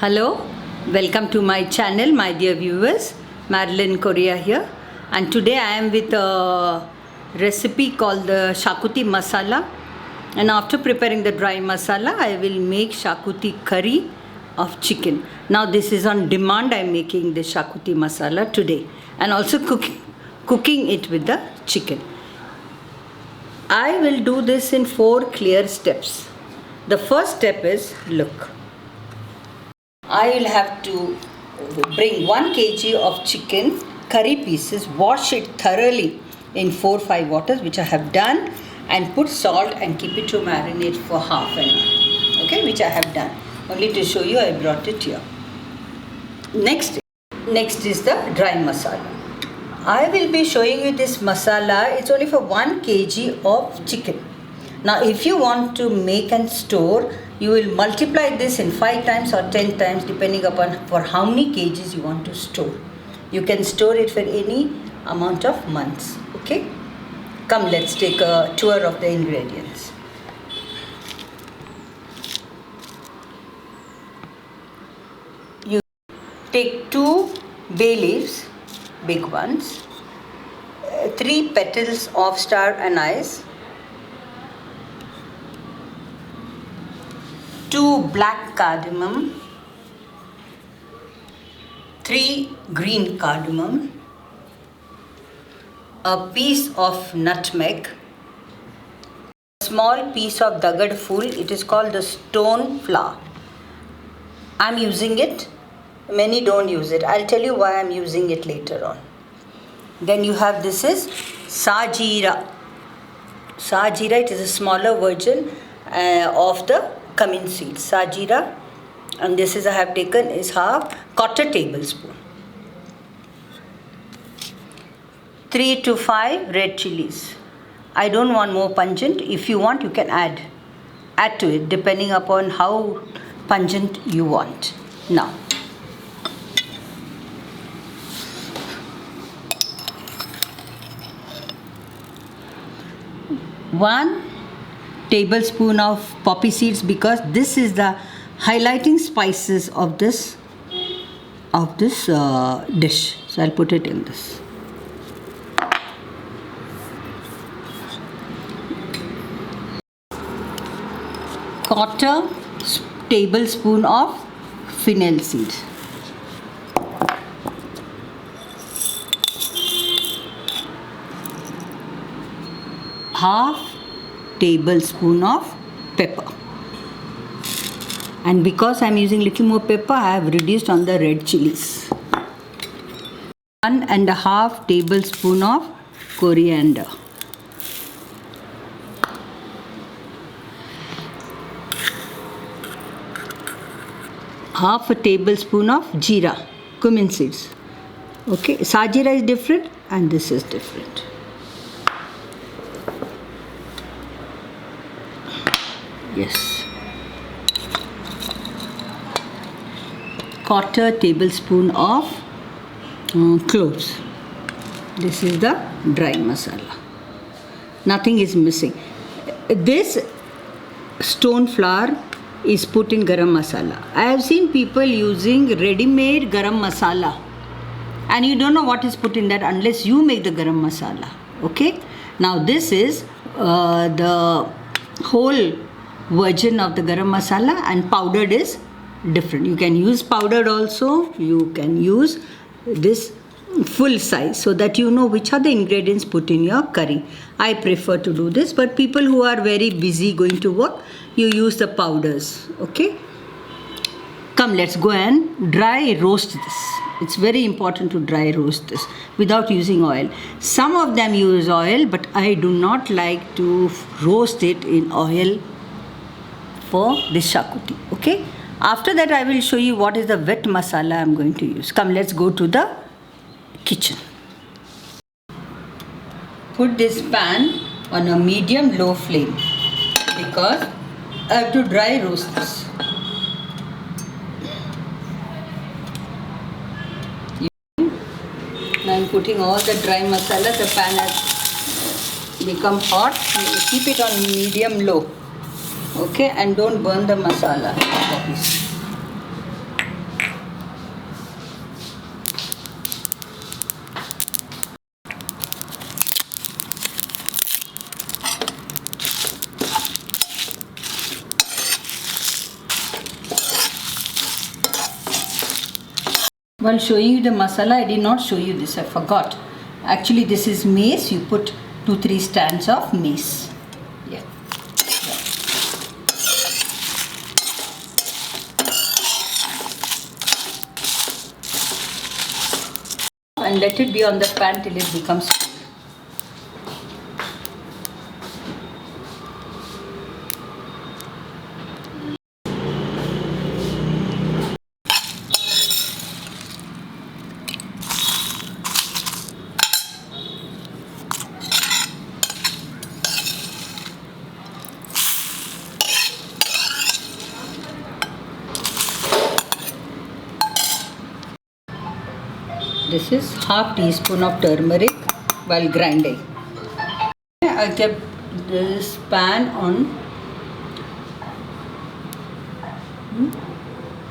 Hello, welcome to my channel, my dear viewers. Madeline Korea here, and today I am with a recipe called the Xacuti masala. And after preparing the dry masala, I will make Xacuti curry of chicken. Now this is on demand. I am making the Xacuti masala today, and also cooking it with the chicken. I will do this in 4 clear steps. The first step is, look, I will have to bring 1 kg of chicken curry pieces, wash it thoroughly in 4-5 waters, which I have done, and put salt and keep it to marinate for half an hour. Okay, which I have done. Only to show you, I brought it here. Next is the dry masala. I will be showing you this masala. It's only for 1 kg of chicken. Now, if you want to make and store, you will multiply this in 5 times or 10 times depending upon for how many kgs you want to store. You can store it for any amount of months. Okay? Come, let's take a tour of the ingredients. You take 2 bay leaves, big ones, 3 petals of star anise, 2 black cardamom, 3 green cardamom, a piece of nutmeg, a small piece of dagad fool. It is called the stone flower. I am using it. Many don't use it. I'll tell you why I am using it later on. Then you have, this is sajira. Sajira, it is a smaller version of the cumin seeds, sajira, and this is I have taken is half 1/4 tablespoon. 3 to 5 red chilies. I don't want more pungent. If you want, you can add to it depending upon how pungent you want. Now, one tablespoon of poppy seeds, because this is the highlighting spices of this dish. So I'll put it in this. Quarter tablespoon of fennel seed. Half tablespoon of pepper, and because I am using little more pepper, I have reduced on the red chilies. 1.5 tablespoon of coriander, half a tablespoon of jeera, cumin seeds. Okay, sajira is different and this is different. Yes, 1/4 tablespoon of cloves. This is the dry masala. Nothing is missing. This stone flour is put in garam masala. I have seen people using ready-made garam masala, and you don't know what is put in that unless you make the garam masala. Okay, now this is the whole version of the garam masala, and powdered is different. You can use powdered also, you can use this full size, so that you know which are the ingredients put in your curry. I prefer to do this, but people who are very busy going to work, you use the powders. Okay, come, let's go and dry roast this. It's very important to dry roast this without using oil. Some of them use oil, but I do not like to roast it in oil for this Xacuti. Okay, after that I will show you what is the wet masala I am going to use. Come, let's go to the kitchen. Put this pan on a medium low flame because I have to dry roast this. Now I am putting all the dry masala. The pan has become hot. Keep it on medium low. Okay, and don't burn the masala. While showing you the masala, I did not show you this. I forgot. Actually, this is mace. You put 2-3 strands of mace. Yeah. And let it be on the pan till it becomes cool. This is half teaspoon of turmeric while grinding. I kept this pan on.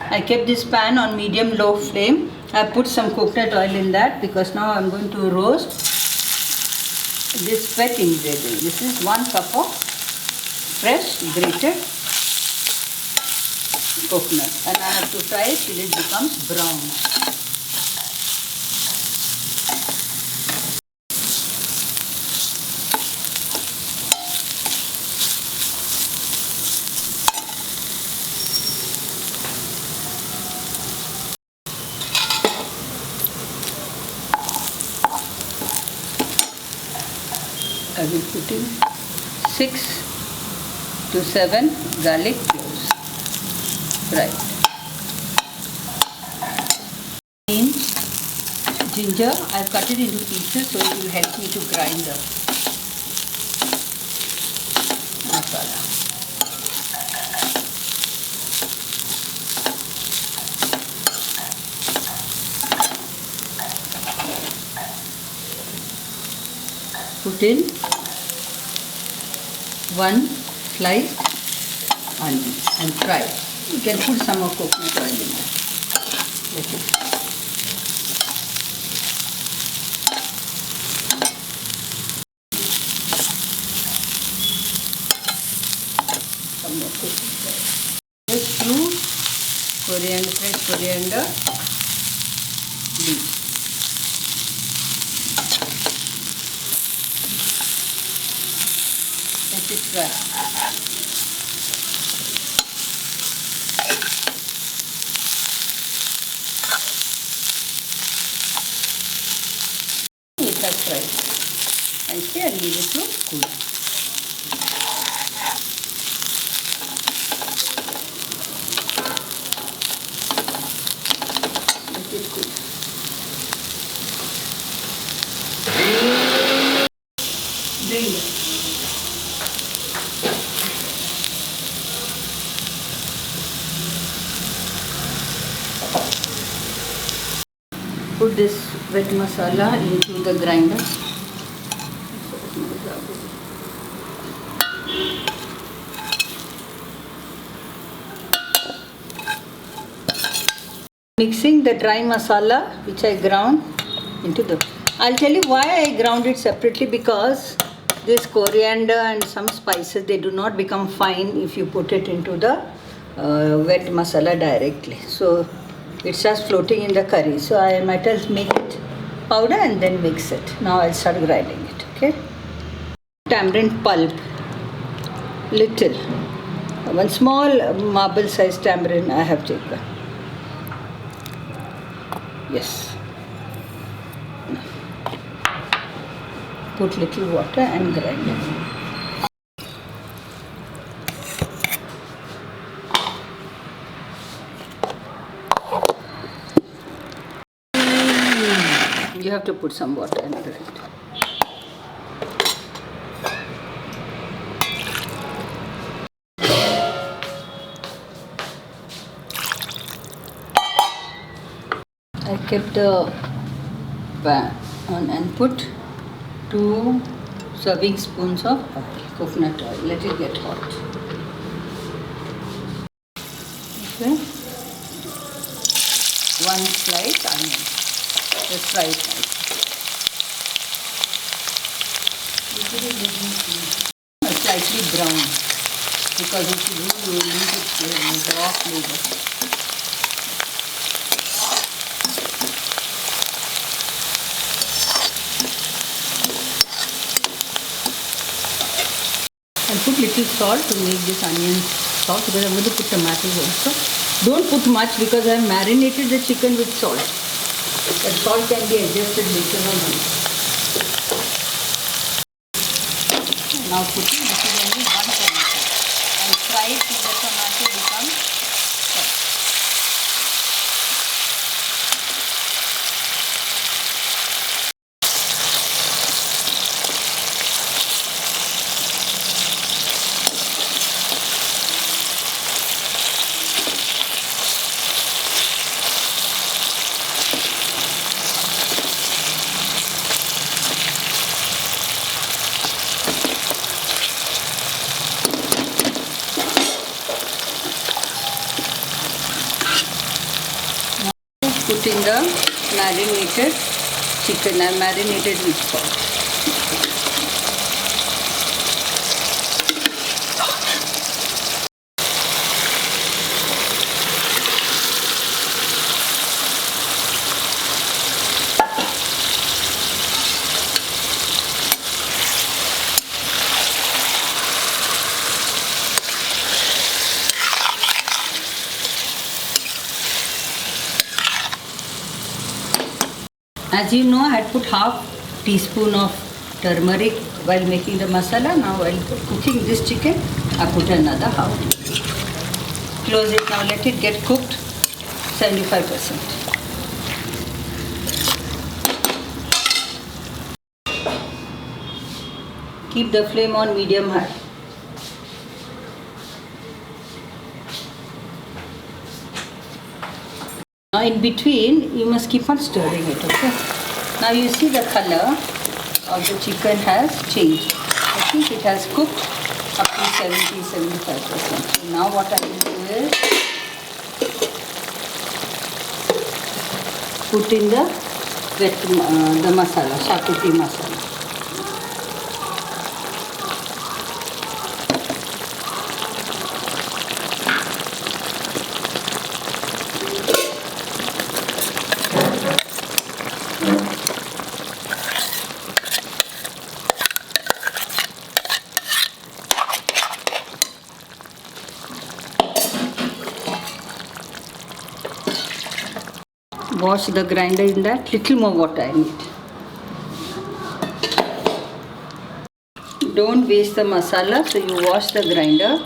I kept this pan on medium-low flame. I put some coconut oil in that because now I'm going to roast this wet ingredient. This is 1 cup of fresh grated coconut, and I have to fry it till it becomes brown. I will put in 6 to 7 garlic cloves. Right. In ginger, I've cut it into pieces so it will help me to grind the masala. Put in 1 sliced onion and fry it. You can put some more coconut oil in there. Let it. Some more coconut oil. Just few fresh coriander leaves. Let it fry. It has fried nicely and leave it to cool. Let it cool. Bring it. Put this wet masala into the grinder. Mixing the dry masala which I ground into the. I'll tell you why I ground it separately, because this coriander and some spices, they do not become fine if you put it into the wet masala directly. So it starts floating in the curry. So I might as well make it powder and then mix it. Now I'll start grinding it. Okay. Tamarind pulp. Little. One small marble sized tamarind I have taken. Yes. Put little water and grind it. You have to put some water and grind. I kept the pan on and put 2 serving spoons of coconut oil. Let it get hot. Okay. 1 sliced onion. Just fry it nice. Slightly brown, because if you do, you will lose its raw flavor. little salt to make this onion soft, because I'm going to put tomatoes also. Don't put much because I have marinated the chicken with salt. That salt can be adjusted later on. Now putting this is only one tomato and fry it till the tomato becomes soft. Put in the marinated chicken. I marinated with salt. As you know, I had put half teaspoon of turmeric while making the masala. Now while cooking this chicken, I put another half. Close it now, let it get cooked 75%. Keep the flame on medium high. Now in between, you must keep on stirring it, okay? Now you see the color of the chicken has changed. I think it has cooked up to 70-75%. So now what I will do is put in the masala, Xacuti masala. Wash the grinder in that, little more water I need. Don't waste the masala, so you wash the grinder.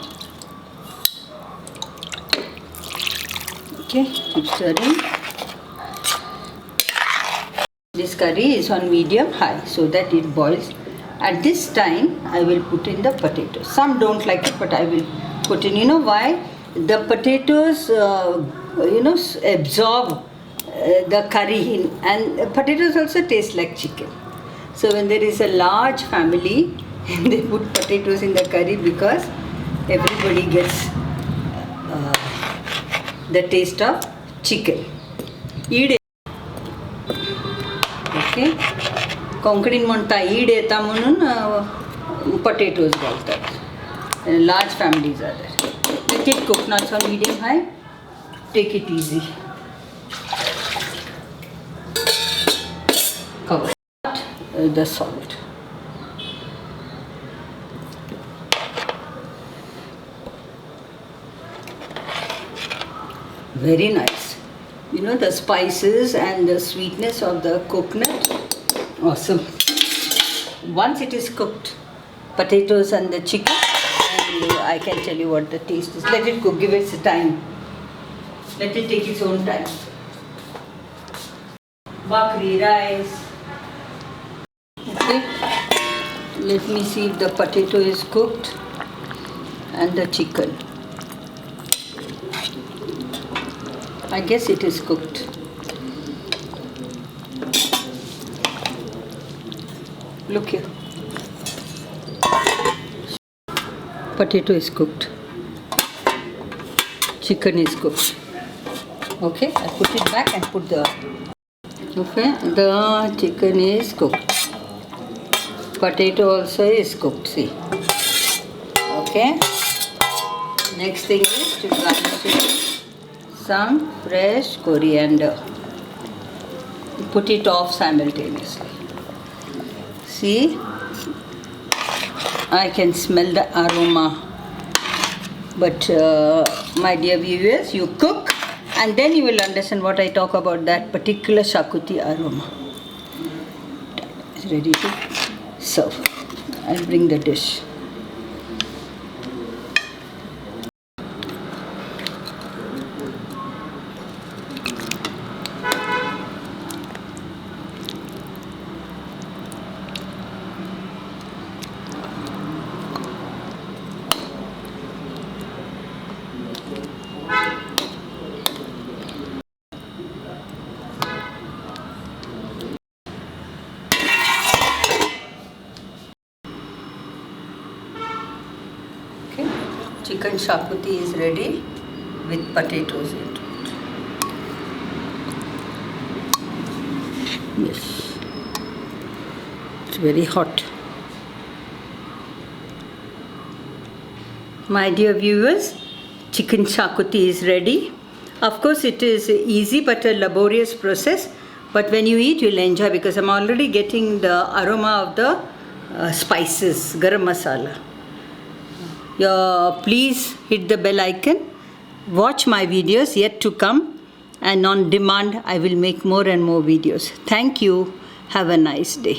Okay, keep stirring. This curry is on medium high so that it boils. At this time, I will put in the potatoes. Some don't like it, but I will put in. You know why? The potatoes, absorb the curry in, and potatoes also taste like chicken. So when there is a large family, they put potatoes in the curry because everybody gets the taste of chicken. Eat it. Okay. कोंकणीन म्हणता ईड येता म्हणून potatoes घालतात. Large families are there. Let it cook now. It's on medium high. Take it easy. Cover the salt. Very nice. You know, the spices and the sweetness of the coconut. Awesome. Once it is cooked, potatoes and the chicken, and I can tell you what the taste is. Let it cook. Give it some time. Let it take its own time. Bakri rice. Okay, let me see if the potato is cooked and the chicken. I guess it is cooked. Look here. Potato is cooked. Chicken is cooked. Okay, I put it back and put the. Okay, the chicken is cooked. Potato also is cooked, see. Okay. Next thing is to garnish it with some fresh coriander. Put it off simultaneously. See. I can smell the aroma. But my dear viewers, you cook and then you will understand what I talk about that particular Xacuti aroma. It's ready to serve. I'll bring the dish. Okay, chicken Xacuti is ready with potatoes into it. Yes, it's very hot. My dear viewers, chicken Xacuti is ready. Of course, it is easy but a laborious process. But when you eat, you'll enjoy because I'm already getting the aroma of the spices, garam masala. Please hit the bell icon. Watch my videos yet to come. And on demand, I will make more and more videos. Thank you. Have a nice day.